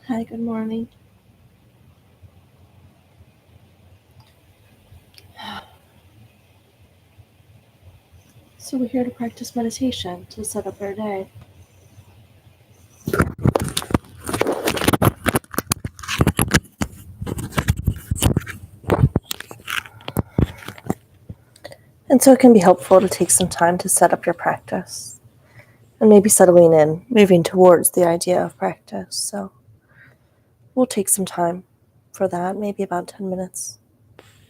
Hi, good morning. So, we're here to practice meditation to set up our day. And so, it can be helpful to take some time to set up your practice and maybe settling in, moving towards the idea of practice. So, we'll take some time for that, maybe about 10 minutes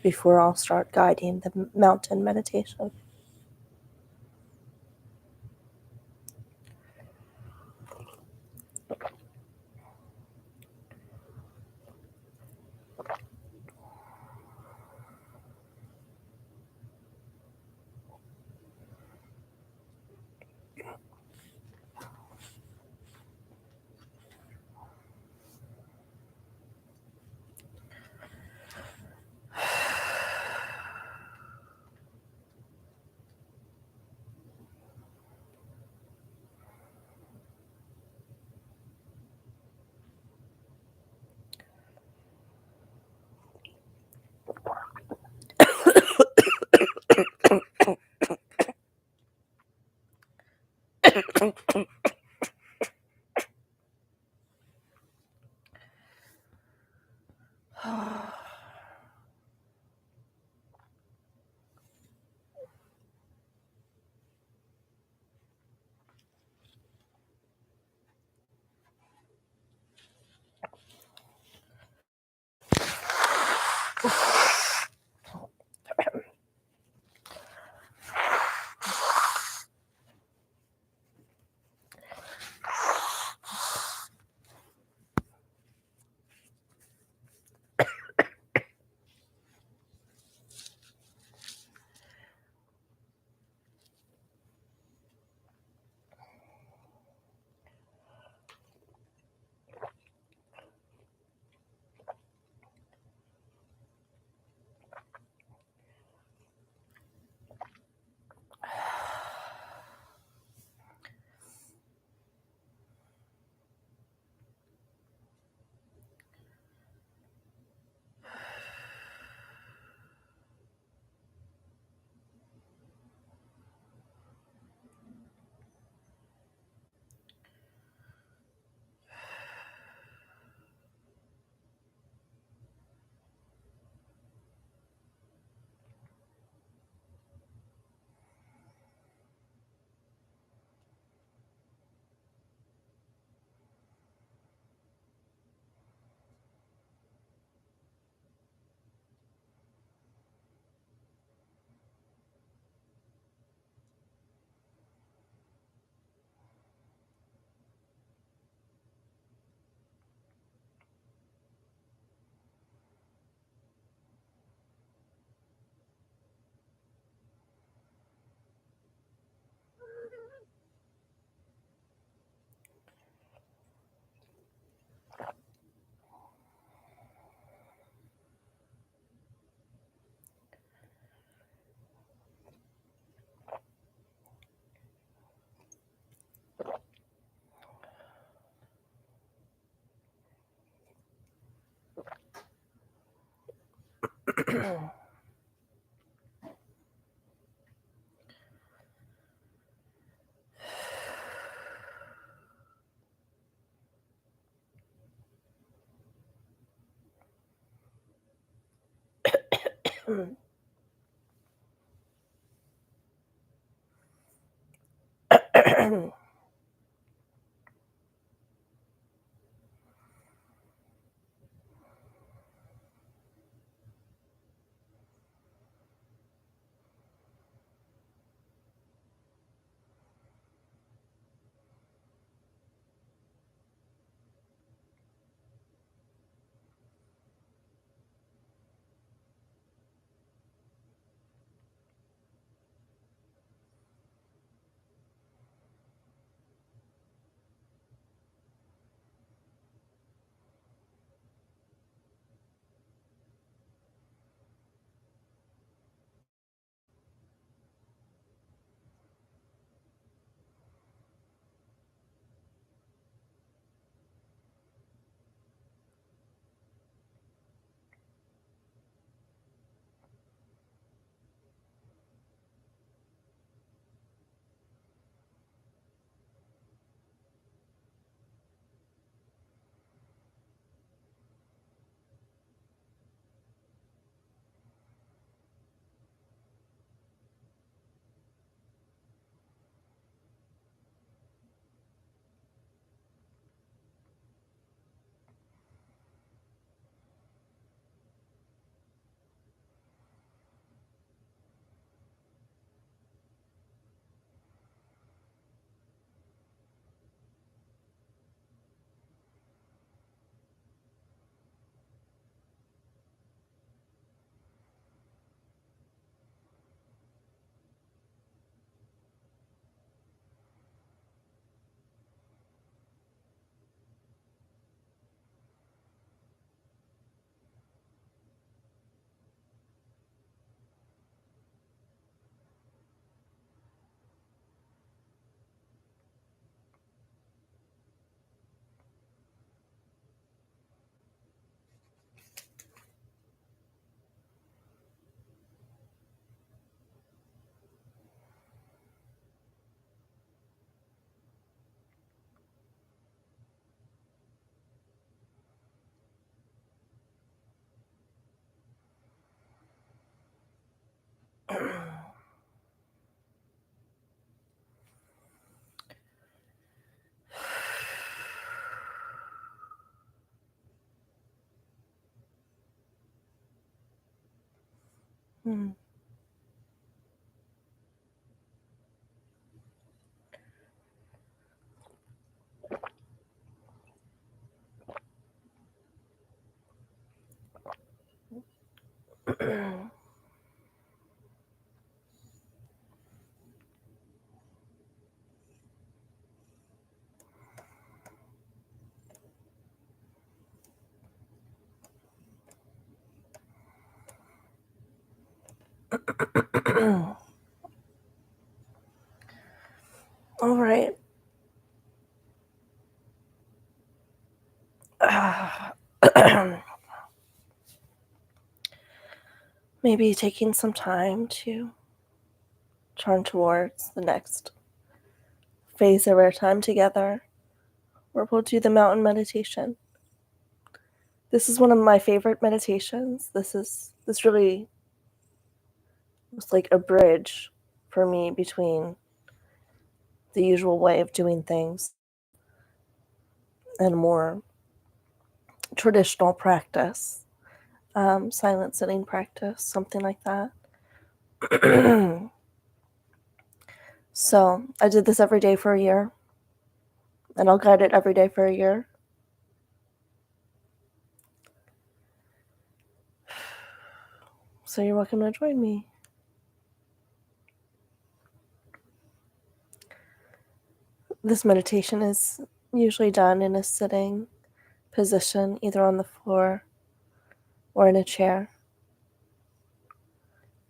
before I'll start guiding the mountain meditation. Mm. All right. Maybe taking some time to turn towards the next phase of our time together, where we'll do the mountain meditation. This is one of my favorite meditations. This really was like a bridge for me between the usual way of doing things and a more traditional practice, silent sitting practice, something like that. So I did this every day for a year, and I'll guide it every day for a year. So you're welcome to join me. This meditation is usually done in a sitting position, either on the floor or in a chair.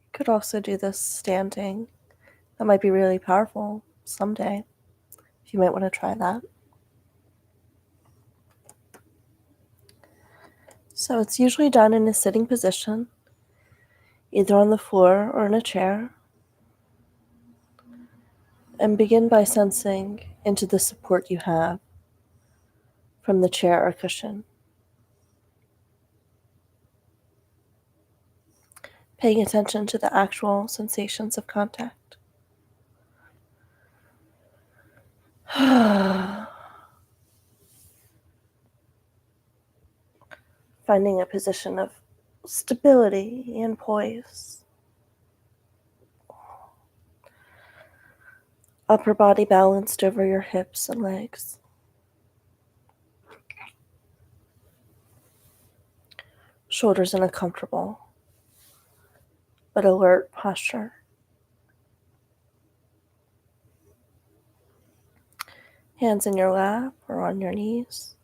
You could also do this standing. That might be really powerful someday. You might want to try that. So it's usually done in a sitting position, either on the floor or in a chair. And begin by sensing into the support you have from the chair or cushion. Paying attention to the actual sensations of contact. Finding a position of stability and poise. Upper body balanced over your hips and legs. Shoulders in a comfortable but alert posture. Hands in your lap or on your knees.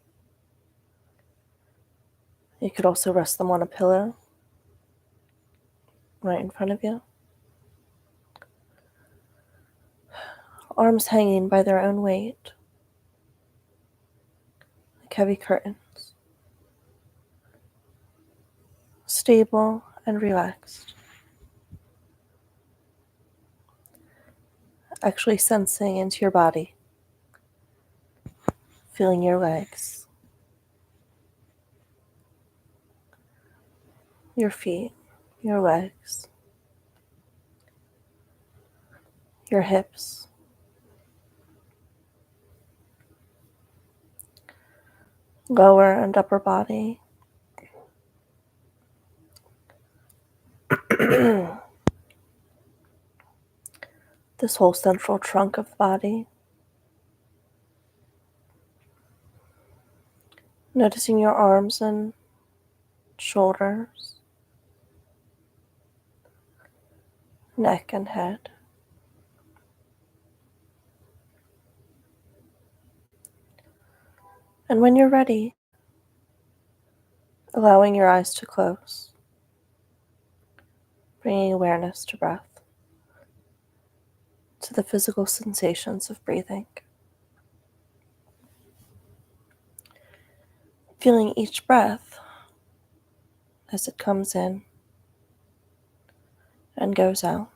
You could also rest them on a pillow right in front of you. Arms hanging by their own weight, like heavy curtains. Stable and relaxed. Actually sensing into your body. Feeling your legs. Your feet. Your legs. Your hips. Lower and upper body. This whole central trunk of the body. Noticing your arms and shoulders, neck and head. And when you're ready, allowing your eyes to close, bringing awareness to breath, to the physical sensations of breathing. Feeling each breath as it comes in and goes out.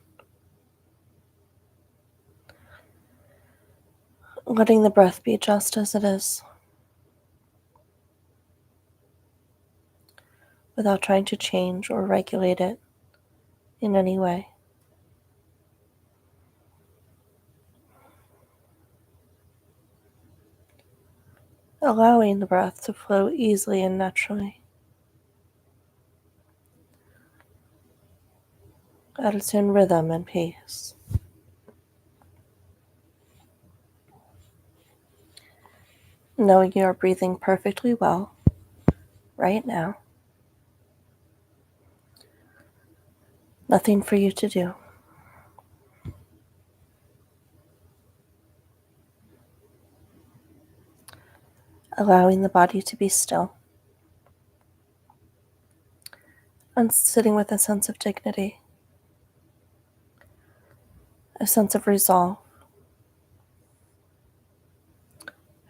Letting the breath be just as it is, without trying to change or regulate it in any way. Allowing the breath to flow easily and naturally. at its own rhythm and pace. Knowing you are breathing perfectly well right now. Nothing for you to do. Allowing the body to be still. And sitting with a sense of dignity. A sense of resolve.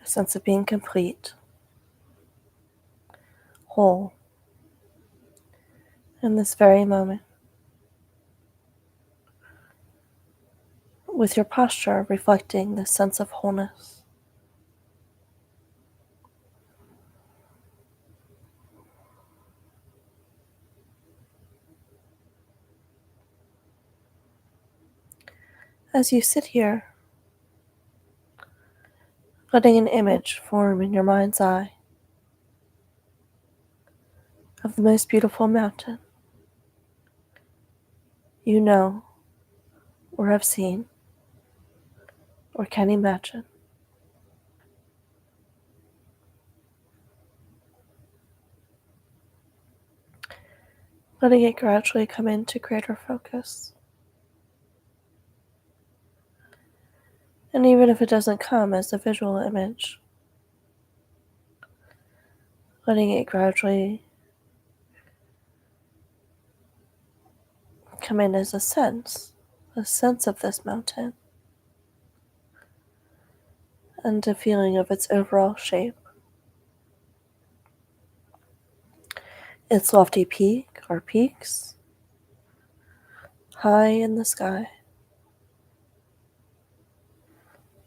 A sense of being complete. Whole. In this very moment. With your posture reflecting this sense of wholeness. As you sit here, letting an image form in your mind's eye of the most beautiful mountain you know or have seen or can imagine. Letting it gradually come into greater focus. And even if it doesn't come as a visual image, letting it gradually come in as a sense of this mountain, and a feeling of its overall shape. Its lofty peak or peaks, high in the sky,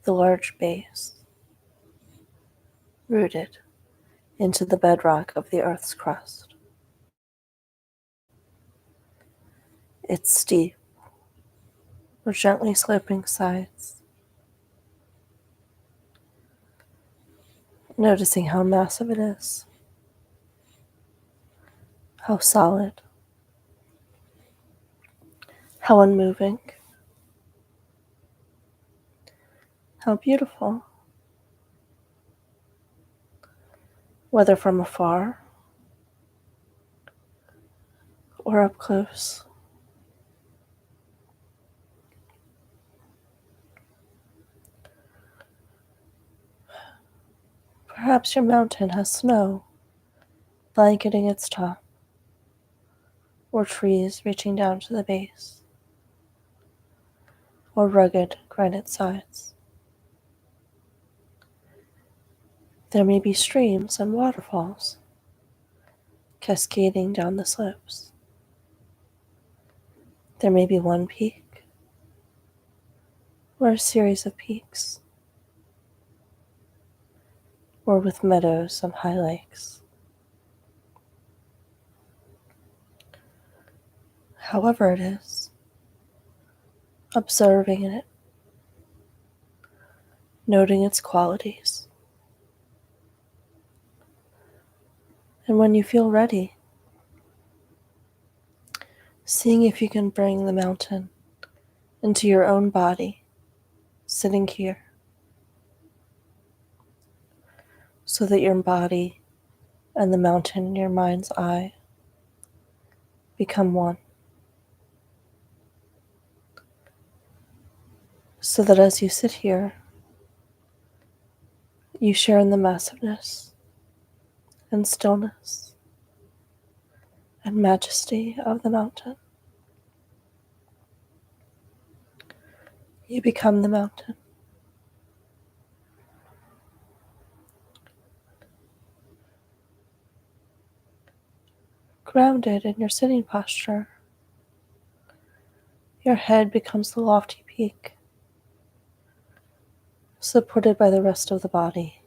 the large base, rooted into the bedrock of the earth's crust. Its steep or gently sloping sides, noticing how massive it is, how solid, how unmoving, how beautiful, whether from afar or up close. Perhaps your mountain has snow blanketing its top, or trees reaching down to the base, or rugged granite sides. There may be streams and waterfalls cascading down the slopes. There may be one peak, or a series of peaks, or with meadows and high lakes. However it is, observing it, noting its qualities. And when you feel ready, seeing if you can bring the mountain into your own body, sitting here, so that your body and the mountain in your mind's eye become one. So that as you sit here, you share in the massiveness and stillness and majesty of the mountain. You become the mountain. Grounded in your sitting posture, your head becomes the lofty peak, supported by the rest of the body,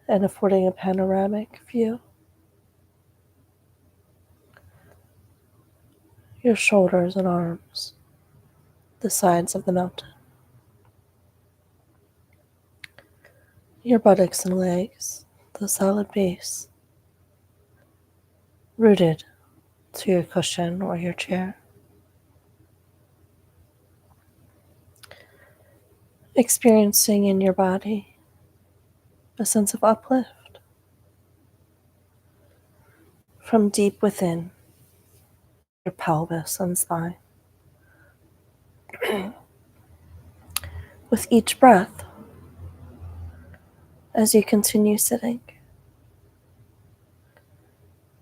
and affording a panoramic view. Your shoulders and arms, the sides of the mountain. Your buttocks and legs, the solid base, rooted to your cushion or your chair, experiencing in your body a sense of uplift from deep within your pelvis and spine. With each breath, as you continue sitting,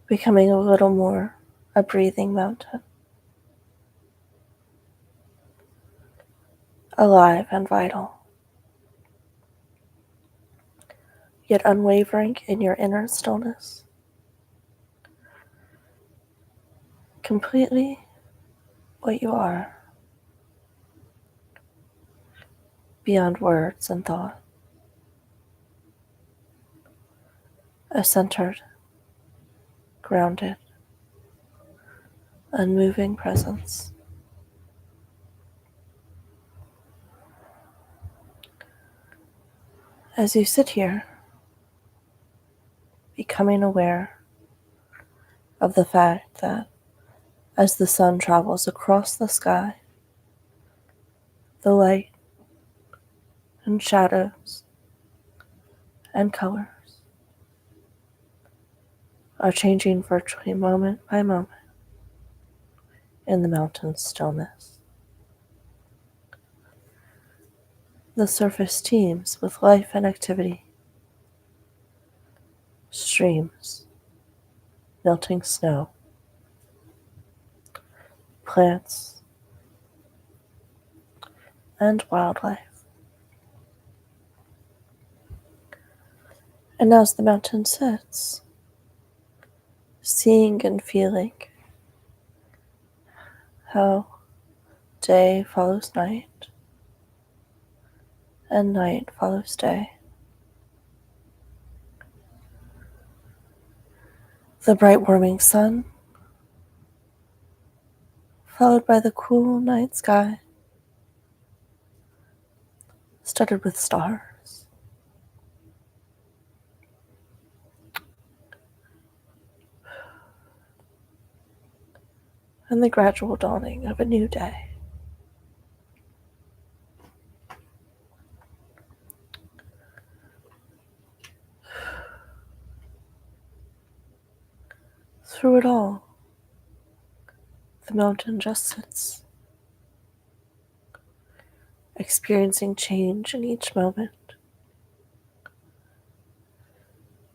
becoming a little more a breathing mountain, alive and vital, yet unwavering in your inner stillness, completely what you are, beyond words and thought, a centered, grounded, unmoving presence. As you sit here, becoming aware of the fact that as the sun travels across the sky, the light and shadows and colors are changing virtually moment by moment in the mountain's stillness. The surface teems with life and activity. Streams, melting snow, plants, and wildlife. And as the mountain sits, seeing and feeling how day follows night and night follows day. The bright warming sun, followed by the cool night sky, studded with stars. And the gradual dawning of a new day. Through it all, the mountain just sits, experiencing change in each moment,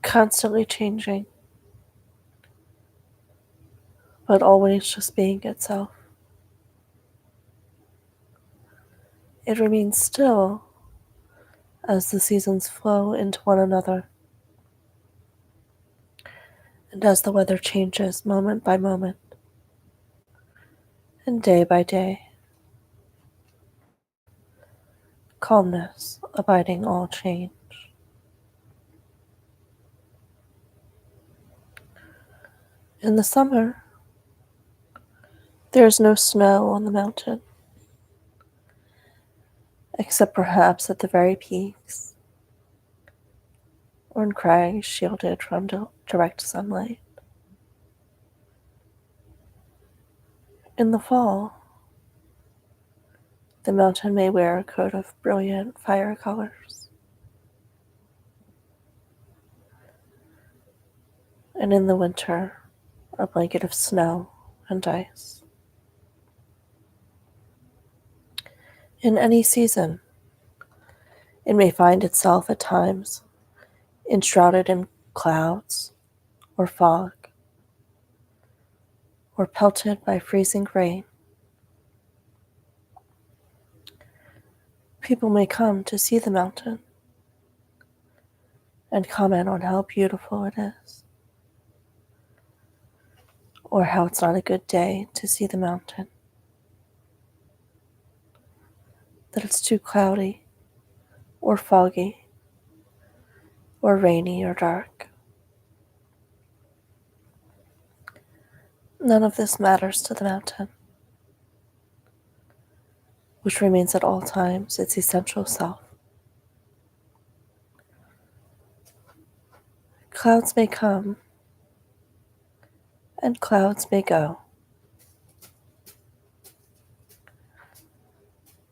constantly changing, but always just being itself. It remains still as the seasons flow into one another, and as the weather changes moment by moment, and day by day, calmness abiding all change. In the summer, there is no snow on the mountain, except perhaps at the very peaks, or in crags shielded from direct sunlight. In the fall, the mountain may wear a coat of brilliant fire colors. And in the winter, a blanket of snow and ice. In any season, it may find itself at times enshrouded in clouds or fog, or pelted by freezing rain. People may come to see the mountain and comment on how beautiful it is, or how it's not a good day to see the mountain, that it's too cloudy or foggy or rainy or dark. None of this matters to the mountain, which remains at all times its essential self. Clouds may come and clouds may go.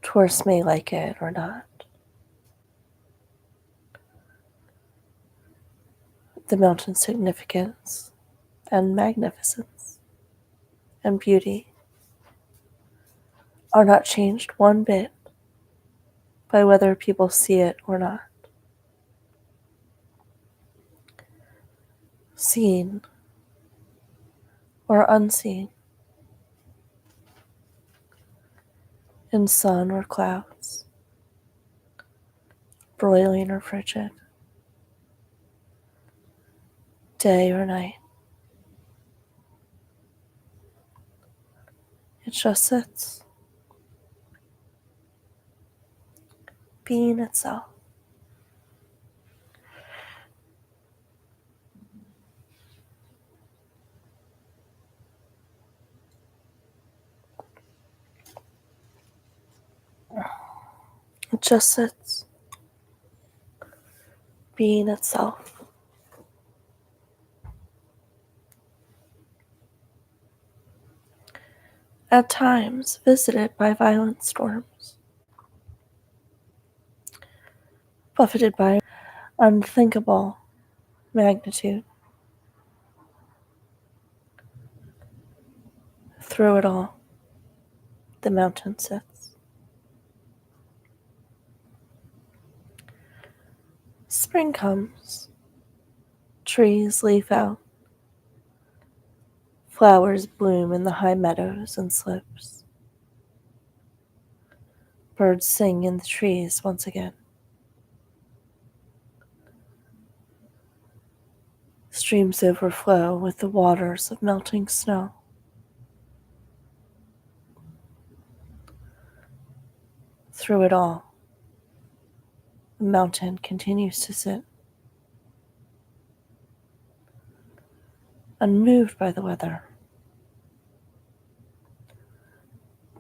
Tourists may like it or not. The mountain's significance and magnificence and beauty are not changed one bit by whether people see it or not. Seen or unseen, in sun or clouds, broiling or frigid, day or night. It just sits, being itself. It just sits, being itself. At times visited by violent storms, buffeted by unthinkable magnitude. Through it all, the mountain sits. Spring comes, trees leaf out, flowers bloom in the high meadows and slopes. Birds sing in the trees once again. Streams overflow with the waters of melting snow. Through it all, the mountain continues to sit, unmoved by the weather,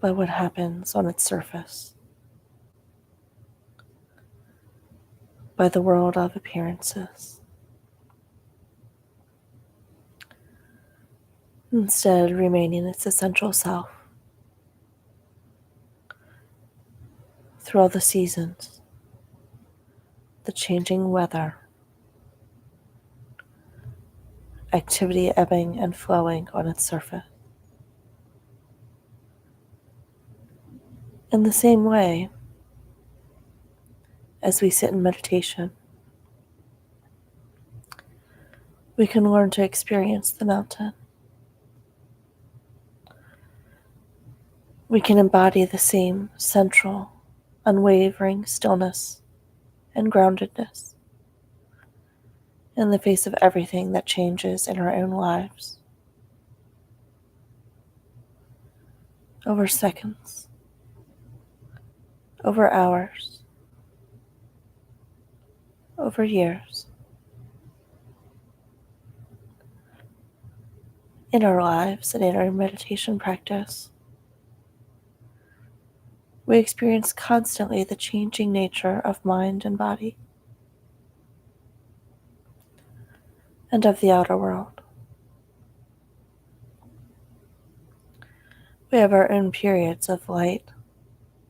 by what happens on its surface, by the world of appearances. Instead, remaining its essential self through all the seasons, the changing weather, activity ebbing and flowing on its surface. In the same way, as we sit in meditation, we can learn to experience the mountain. We can embody the same central, unwavering stillness and groundedness in the face of everything that changes in our own lives. Over seconds, over hours, over years. In our lives and in our meditation practice, we experience constantly the changing nature of mind and body, and of the outer world. We have our own periods of light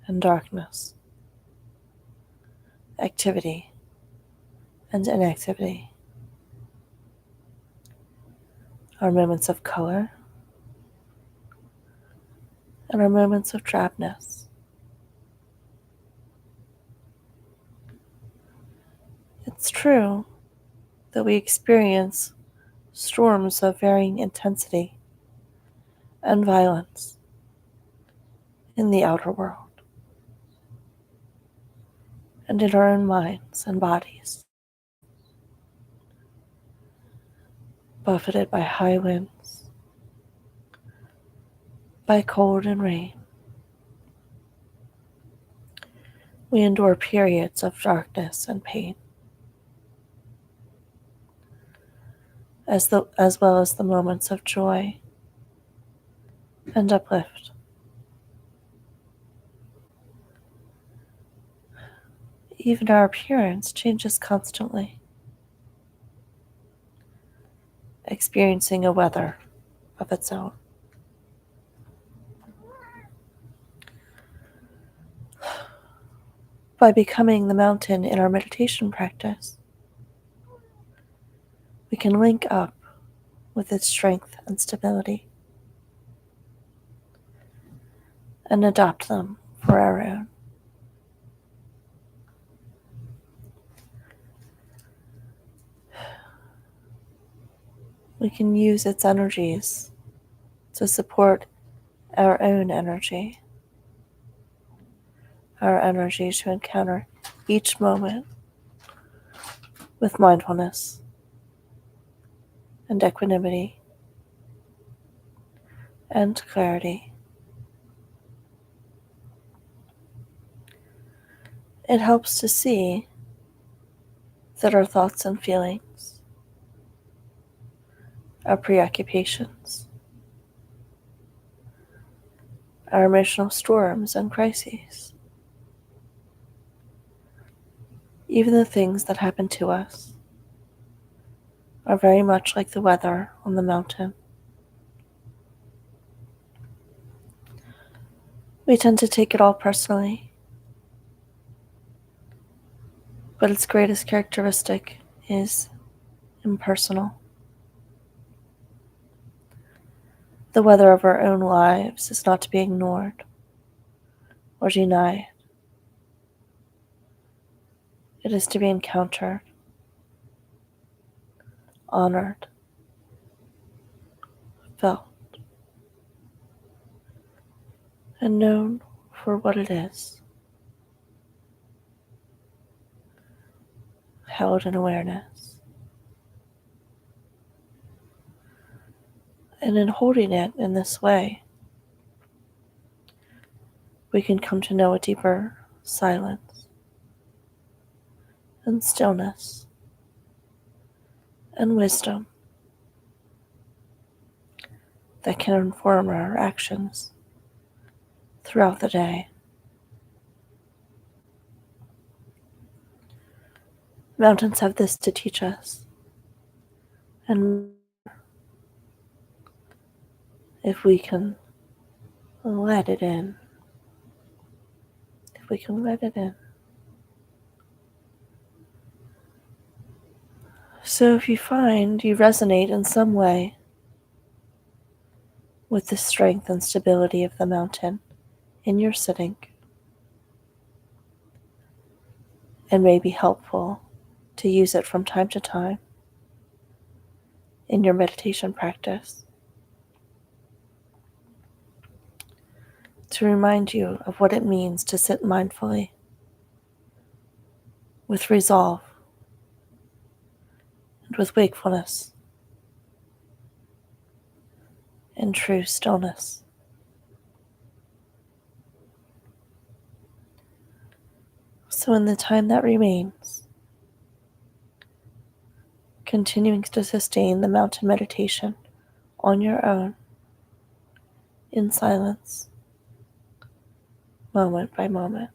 and darkness, activity and inactivity, our moments of color and our moments of drabness. It's true that we experience storms of varying intensity and violence in the outer world and in our own minds and bodies, buffeted by high winds, by cold and rain. We endure periods of darkness and pain, as well as the moments of joy and uplift. Even our appearance changes constantly. Experiencing a weather of its own. By becoming the mountain in our meditation practice, we can link up with its strength and stability and adopt them for our own. We can use its energies to support our own energy, our energy to encounter each moment with mindfulness and equanimity and clarity. It helps to see that our thoughts and feelings, our preoccupations, our emotional storms and crises, even the things that happen to us, are very much like the weather on the mountain. We tend to take it all personally, but its greatest characteristic is impersonal. The weather of our own lives is not to be ignored or denied. It is to be encountered, honored, felt, and known for what it is, held in awareness. And in holding it in this way, we can come to know a deeper silence and stillness and wisdom that can inform our actions throughout the day. Mountains have this to teach us, and if we can let it in, if we can let it in. So if you find you resonate in some way with the strength and stability of the mountain in your sitting, it may be helpful to use it from time to time in your meditation practice to remind you of what it means to sit mindfully with resolve and with wakefulness in true stillness. So in the time that remains, continuing to sustain the mountain meditation on your own, in silence, moment by moment.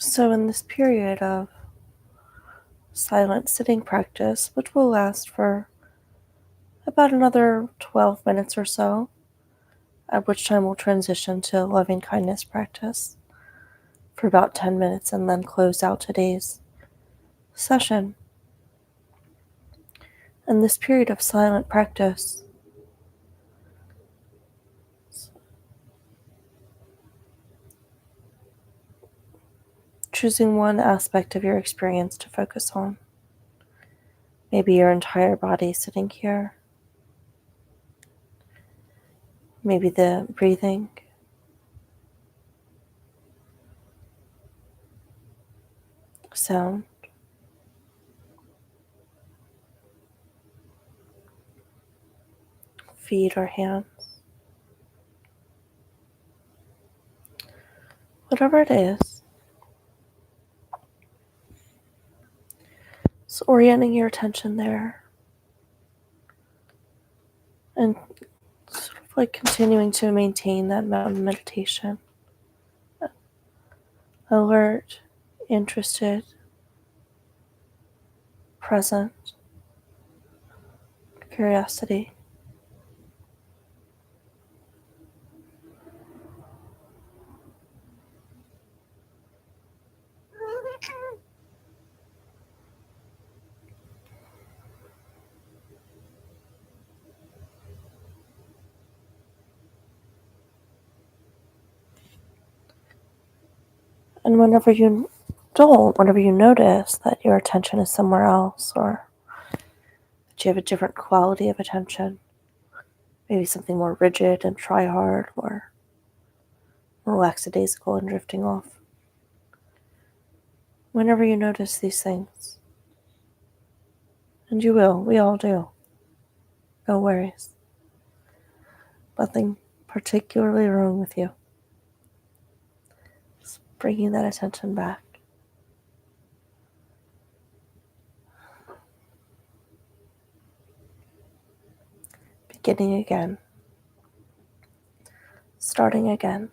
So in this period of silent sitting practice, which will last for about another 12 minutes or so, at which time we'll transition to loving kindness practice for about 10 minutes and then close out today's session. In this period of silent practice, choosing one aspect of your experience to focus on. Maybe your entire body sitting here. Maybe the breathing. Sound. Feet or hands. Whatever it is. So orienting your attention there. And sort of like continuing to maintain that meditation. Alert, interested, present, curiosity. And whenever you notice that your attention is somewhere else, or that you have a different quality of attention, maybe something more rigid and try hard, or more lackadaisical and drifting off. Whenever you notice these things, and you will, we all do, no worries. Nothing particularly wrong with you. Just bringing that attention back. Beginning again. Starting again.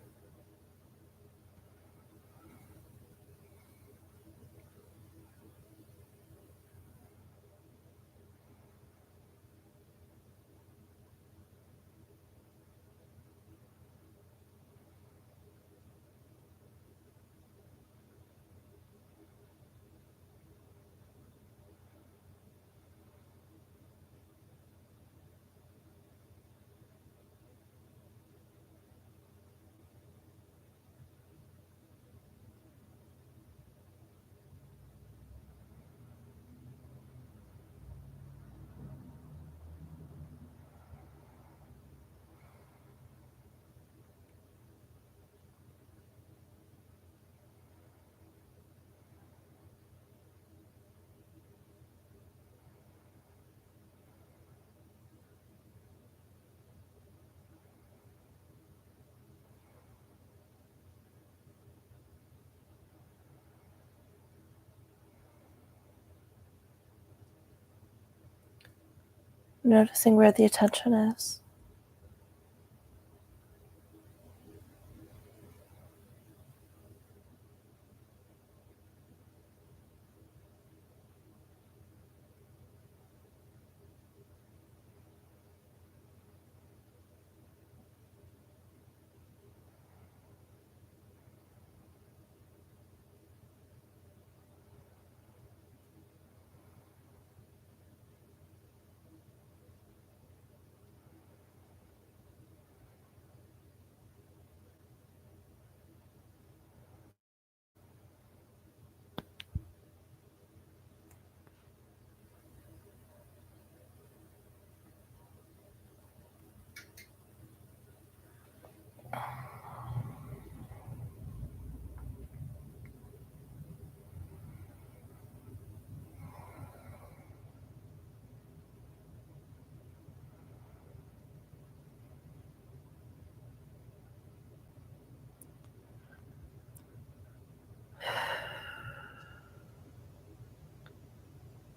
Noticing where the attention is.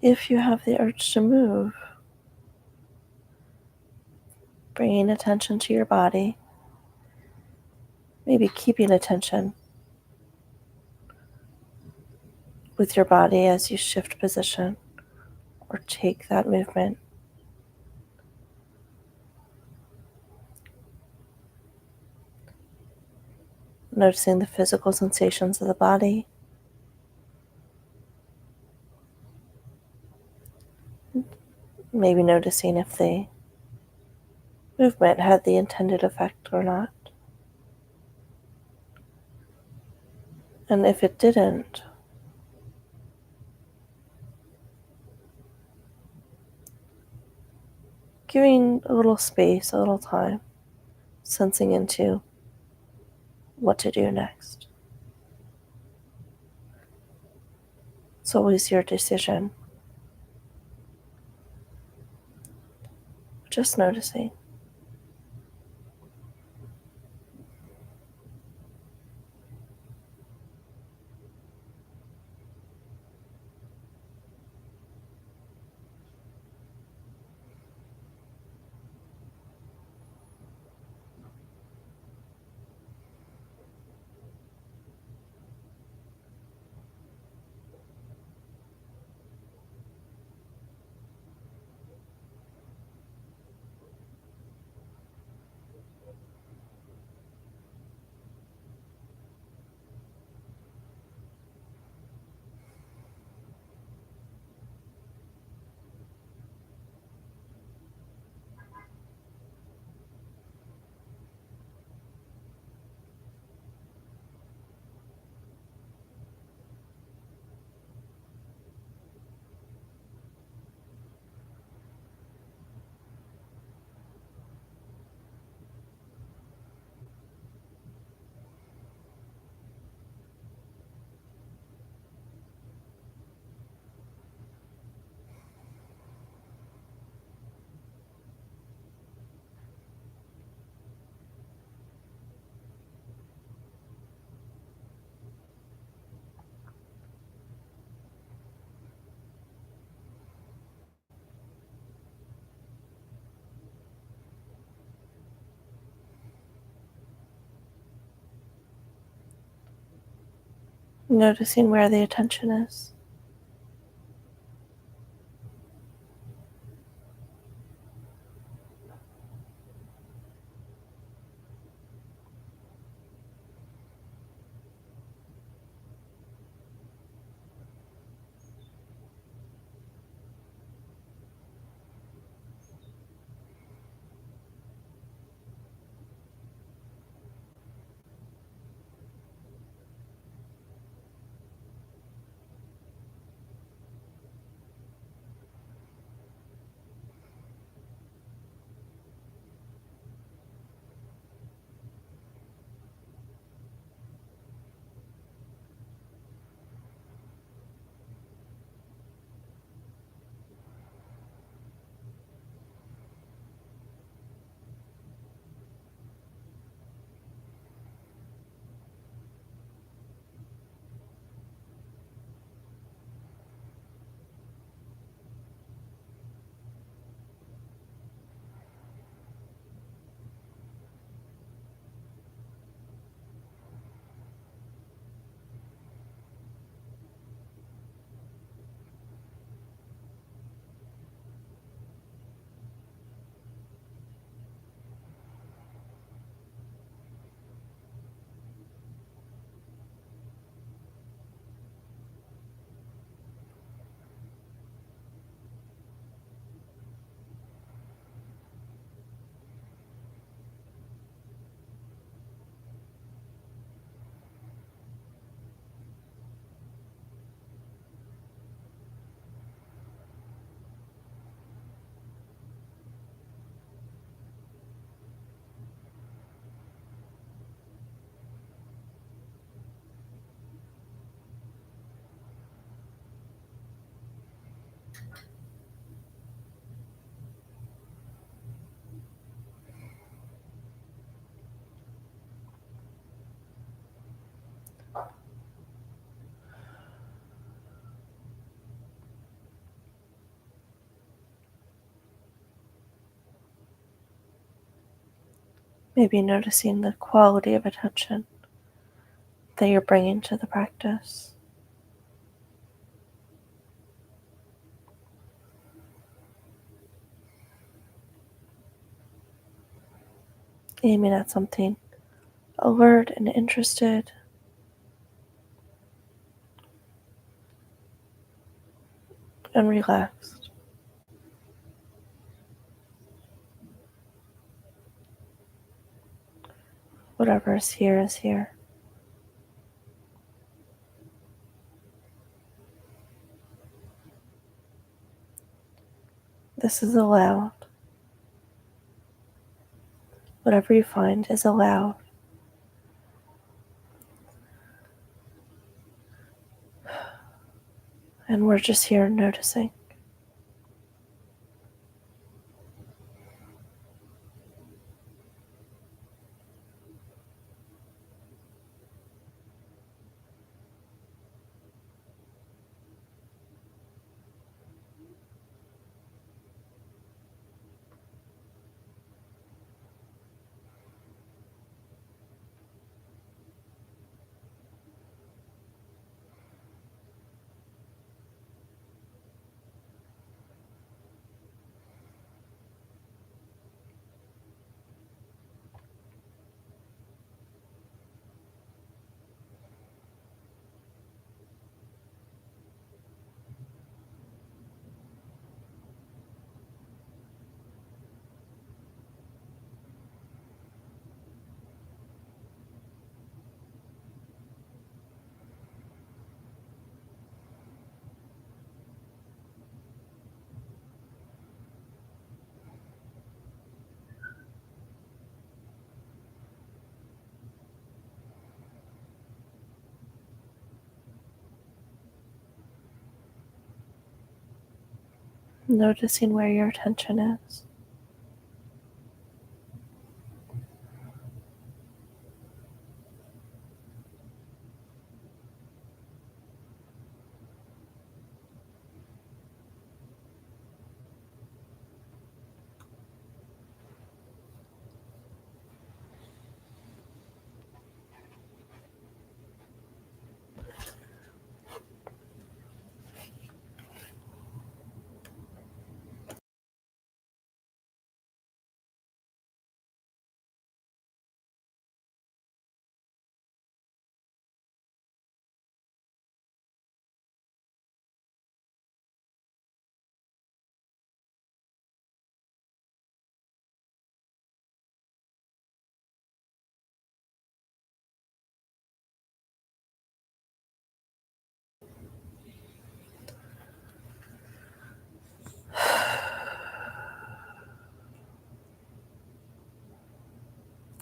If you have the urge to move, bringing attention to your body, maybe keeping attention with your body as you shift position or take that movement. Noticing the physical sensations of the body. Maybe noticing if the movement had the intended effect or not. And if it didn't, giving a little space, a little time, sensing into what to do next. It's always your decision. Just noticing. Noticing where the attention is. Maybe noticing the quality of attention that you're bringing to the practice. aiming at something alert and interested, and relaxed. Whatever is here is here. This is allowed. Whatever you find is allowed. And we're just here noticing. Noticing where your attention is.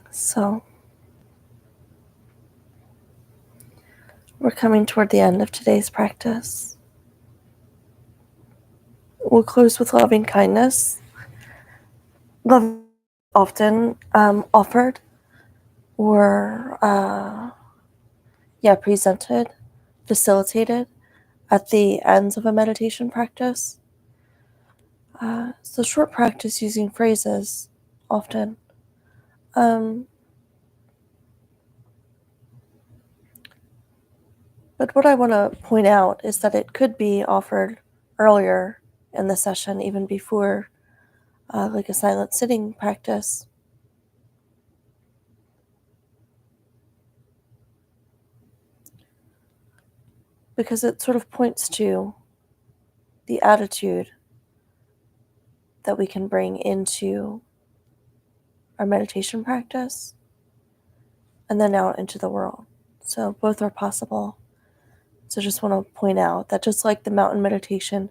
So, we're coming toward the end of today's practice. We'll close with loving kindness. Love often offered or presented, facilitated at the ends of a meditation practice. So short practice using phrases often. But what I want to point out is that it could be offered earlier in the session, even before like a silent sitting practice. Because it sort of points to the attitude that we can bring into our meditation practice and then out into the world. So both are possible. So just want to point out that just like the mountain meditation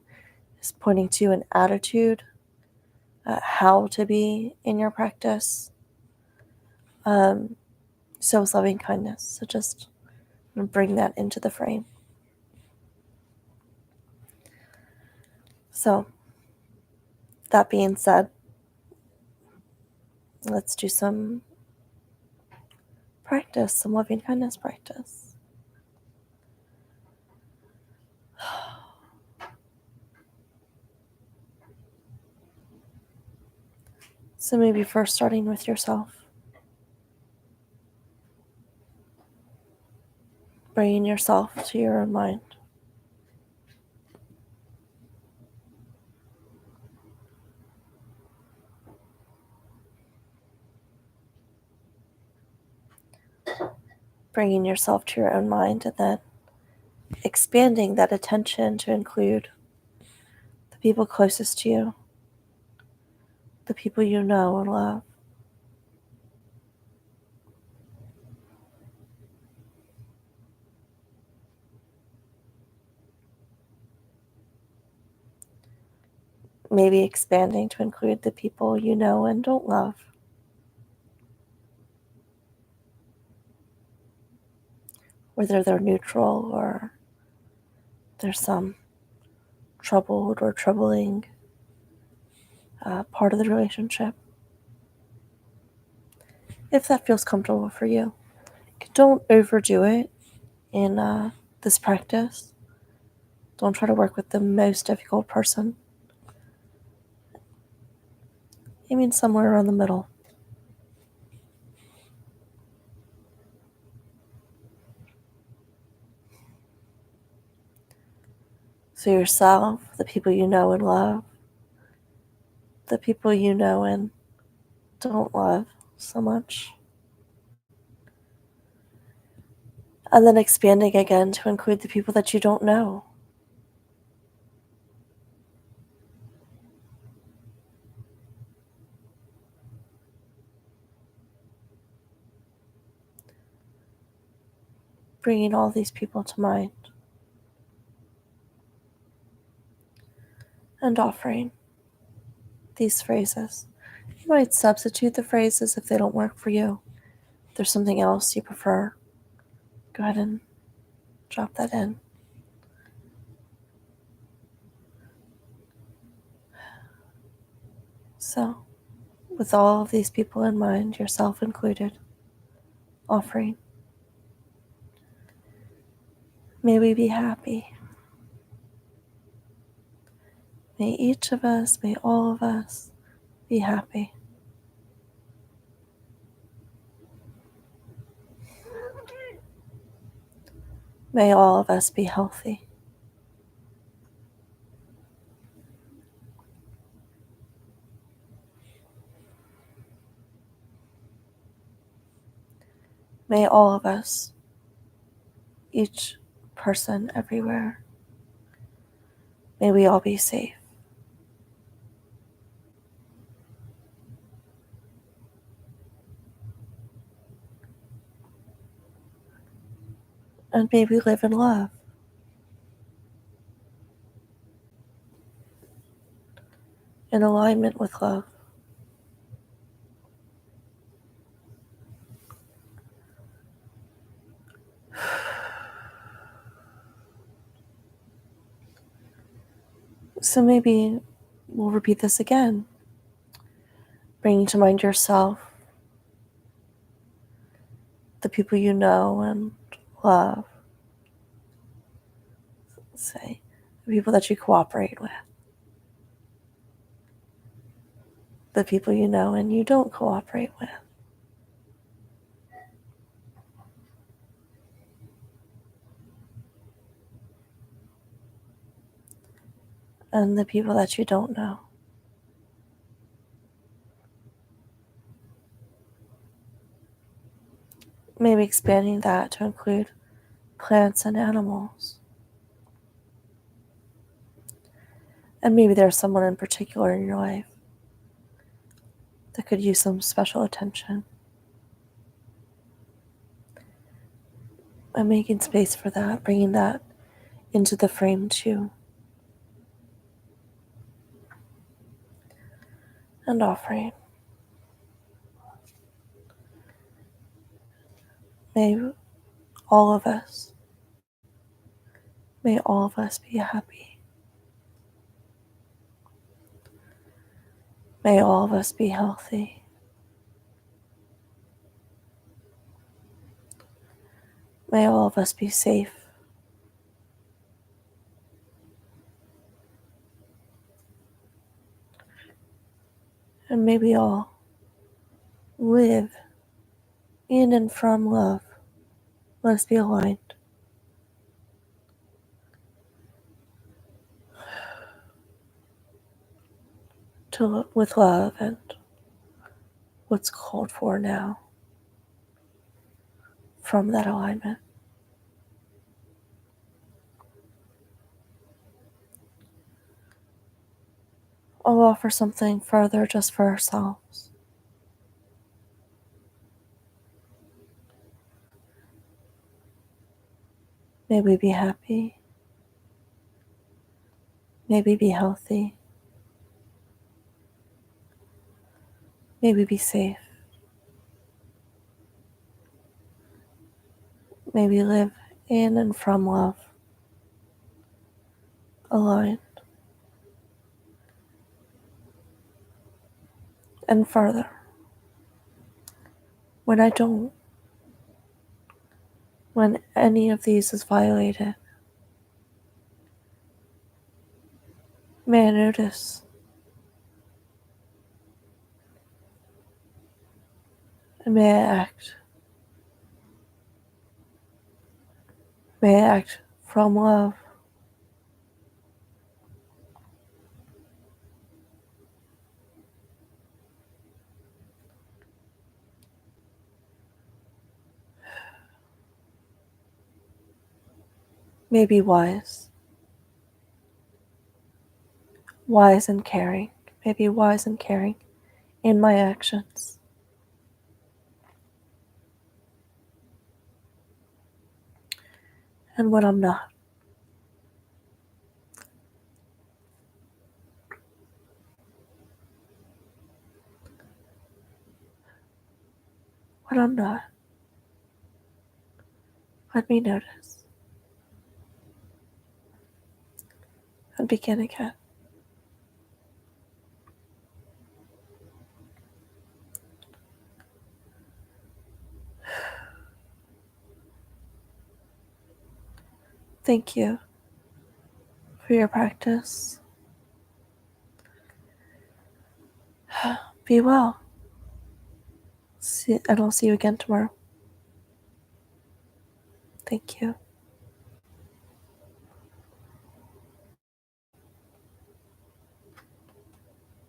is pointing to an attitude, how to be in your practice, so is loving kindness. So just bring that into the frame. So that being said, let's do some practice, some loving kindness practice. So maybe first starting with yourself. Bringing yourself to your own mind. bringing yourself to your own mind and then expanding that attention to include the people closest to you, the people you know and love. Maybe expanding to include the people you know and don't love. Whether they're neutral or there's some troubled or troubling part of the relationship. If that feels comfortable for you. Don't overdo it in this practice. Don't try to work with the most difficult person. I mean, somewhere around the middle. So yourself, the people you know and love, the people you know and don't love so much. And then expanding again to include the people that you don't know. Bringing all these people to mind. And offering these phrases. You might substitute the phrases if they don't work for you. If there's something else you prefer, go ahead and drop that in. So, with all of these people in mind, yourself included, offering, may we be happy. May each of us, may all of us be happy. May all of us be healthy. May all of us, each person everywhere, may we all be safe. And may we live in love, in alignment with love. So maybe we'll repeat this again, bringing to mind yourself, the people you know and love, say, the people that you cooperate with, the people you know and you don't cooperate with, and the people that you don't know. Maybe expanding that to include plants and animals. And maybe there's someone in particular in your life that could use some special attention. And making space for that, bringing that into the frame too. And offering. May all of us, may all of us be happy. May all of us be healthy. May all of us be safe. And may we all live in and from love. Let us be aligned. With love and what's called for now. from that alignment. I'll offer something further just for ourselves. May we be happy. May we be healthy. May we be safe. May we live in and from love, aligned. And further, when I don't, when any of these is violated, may I notice, and may I act. May I act from love. May be wise. Wise and caring. May be wise and caring in my actions. And when I'm not. When I'm not. Let me notice. And begin again. Thank you for your practice. Be well. And I'll see you again tomorrow. Thank you.